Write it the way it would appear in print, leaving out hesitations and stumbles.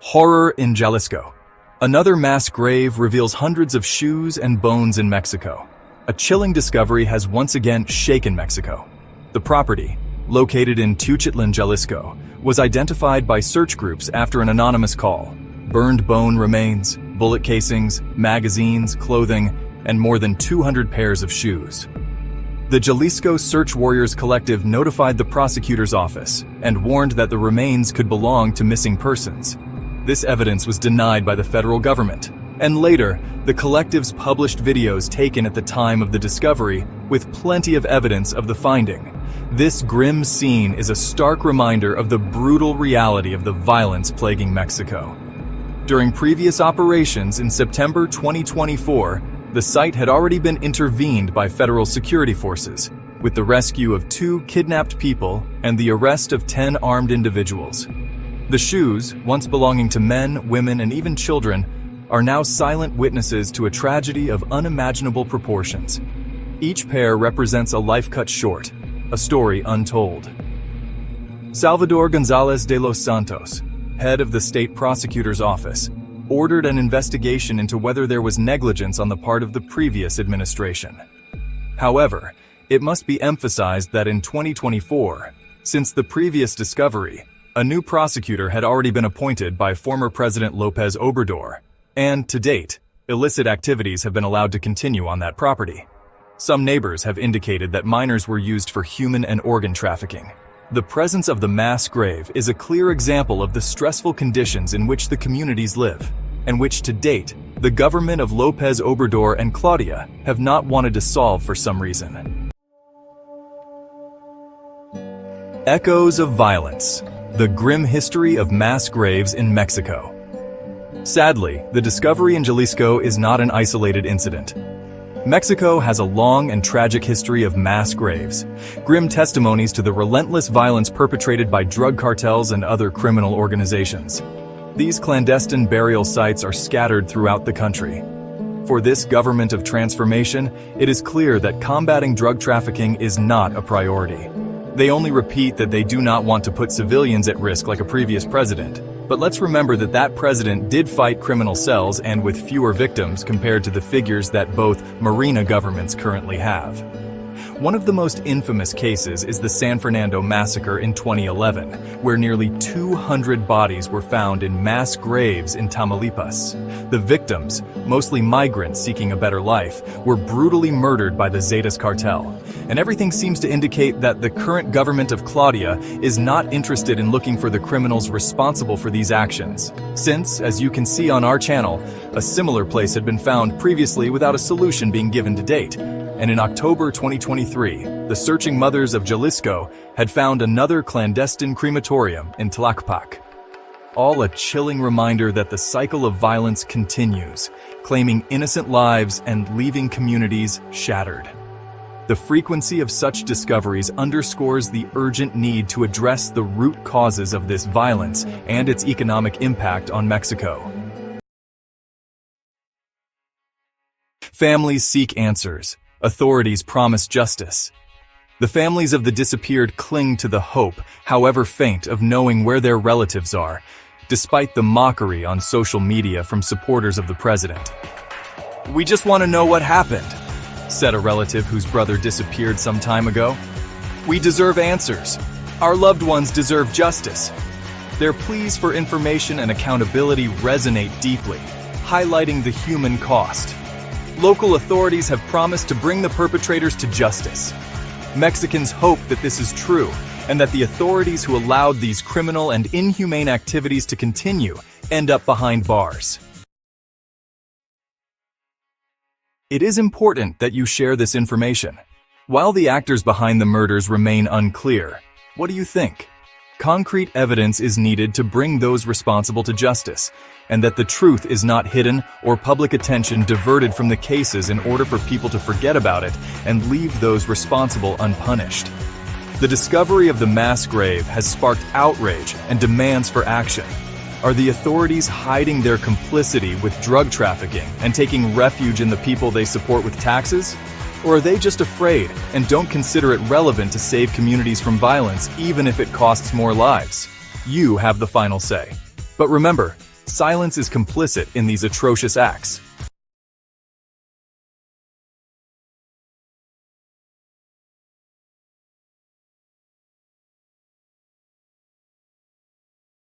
Horror in Jalisco. Another mass grave reveals hundreds of shoes and bones in Mexico. A chilling discovery has once again shaken Mexico. The property, located in Tuchitlan, Jalisco, was identified by search groups after an anonymous call. Burned bone remains, bullet casings, magazines, clothing, and more than 200 pairs of shoes. The Jalisco Search Warriors Collective notified the prosecutor's office and warned that the remains could belong to missing persons. This evidence was denied by the federal government, and later, the collectives published videos taken at the time of the discovery with plenty of evidence of the finding. This grim scene is a stark reminder of the brutal reality of the violence plaguing Mexico. During previous operations in September 2024, the site had already been intervened by federal security forces, with the rescue of 2 kidnapped people and the arrest of 10 armed individuals. The shoes, once belonging to men, women, and even children, are now silent witnesses to a tragedy of unimaginable proportions. Each pair represents a life cut short, a story untold. Salvador González de los Santos, head of the state prosecutor's office, ordered an investigation into whether there was negligence on the part of the previous administration. However, it must be emphasized that in 2024, since the previous discovery, a new prosecutor had already been appointed by former President López Obrador, and to date, illicit activities have been allowed to continue on that property. Some neighbors have indicated that minors were used for human and organ trafficking. The presence of the mass grave is a clear example of the stressful conditions in which the communities live, and which to date, the government of López Obrador and Claudia have not wanted to solve for some reason. Echoes of violence. The grim history of mass graves in Mexico. Sadly, the discovery in Jalisco is not an isolated incident. Mexico has a long and tragic history of mass graves, grim testimonies to the relentless violence perpetrated by drug cartels and other criminal organizations. These clandestine burial sites are scattered throughout the country. For this government of transformation, it is clear that combating drug trafficking is not a priority. They only repeat that they do not want to put civilians at risk like a previous president. But let's remember that that president did fight criminal cells and with fewer victims compared to the figures that both Marina governments currently have. One of the most infamous cases is the San Fernando massacre in 2011, where nearly 200 bodies were found in mass graves in Tamaulipas. The victims, mostly migrants seeking a better life, were brutally murdered by the Zetas cartel. And everything seems to indicate that the current government of Claudia is not interested in looking for the criminals responsible for these actions, since, as you can see on our channel, a similar place had been found previously without a solution being given to date. And in October 2023, the searching mothers of Jalisco had found another clandestine crematorium in Tlaquepaque. All a chilling reminder that the cycle of violence continues, claiming innocent lives and leaving communities shattered. The frequency of such discoveries underscores the urgent need to address the root causes of this violence and its economic impact on Mexico. Families seek answers. Authorities promise justice. The families of the disappeared cling to the hope, however faint, of knowing where their relatives are, despite the mockery on social media from supporters of the president. "We just want to know what happened," said a relative whose brother disappeared some time ago. "We deserve answers. Our loved ones deserve justice." Their pleas for information and accountability resonate deeply, highlighting the human cost. Local authorities have promised to bring the perpetrators to justice. Mexicans hope that this is true, and that the authorities who allowed these criminal and inhumane activities to continue end up behind bars. It is important that you share this information. While the actors behind the murders remain unclear, what do you think? Concrete evidence is needed to bring those responsible to justice, and that the truth is not hidden or public attention diverted from the cases in order for people to forget about it and leave those responsible unpunished. The discovery of the mass grave has sparked outrage and demands for action. Are the authorities hiding their complicity with drug trafficking and taking refuge in the people they support with taxes? Or are they just afraid and don't consider it relevant to save communities from violence even if it costs more lives? You have the final say. But remember, silence is complicit in these atrocious acts.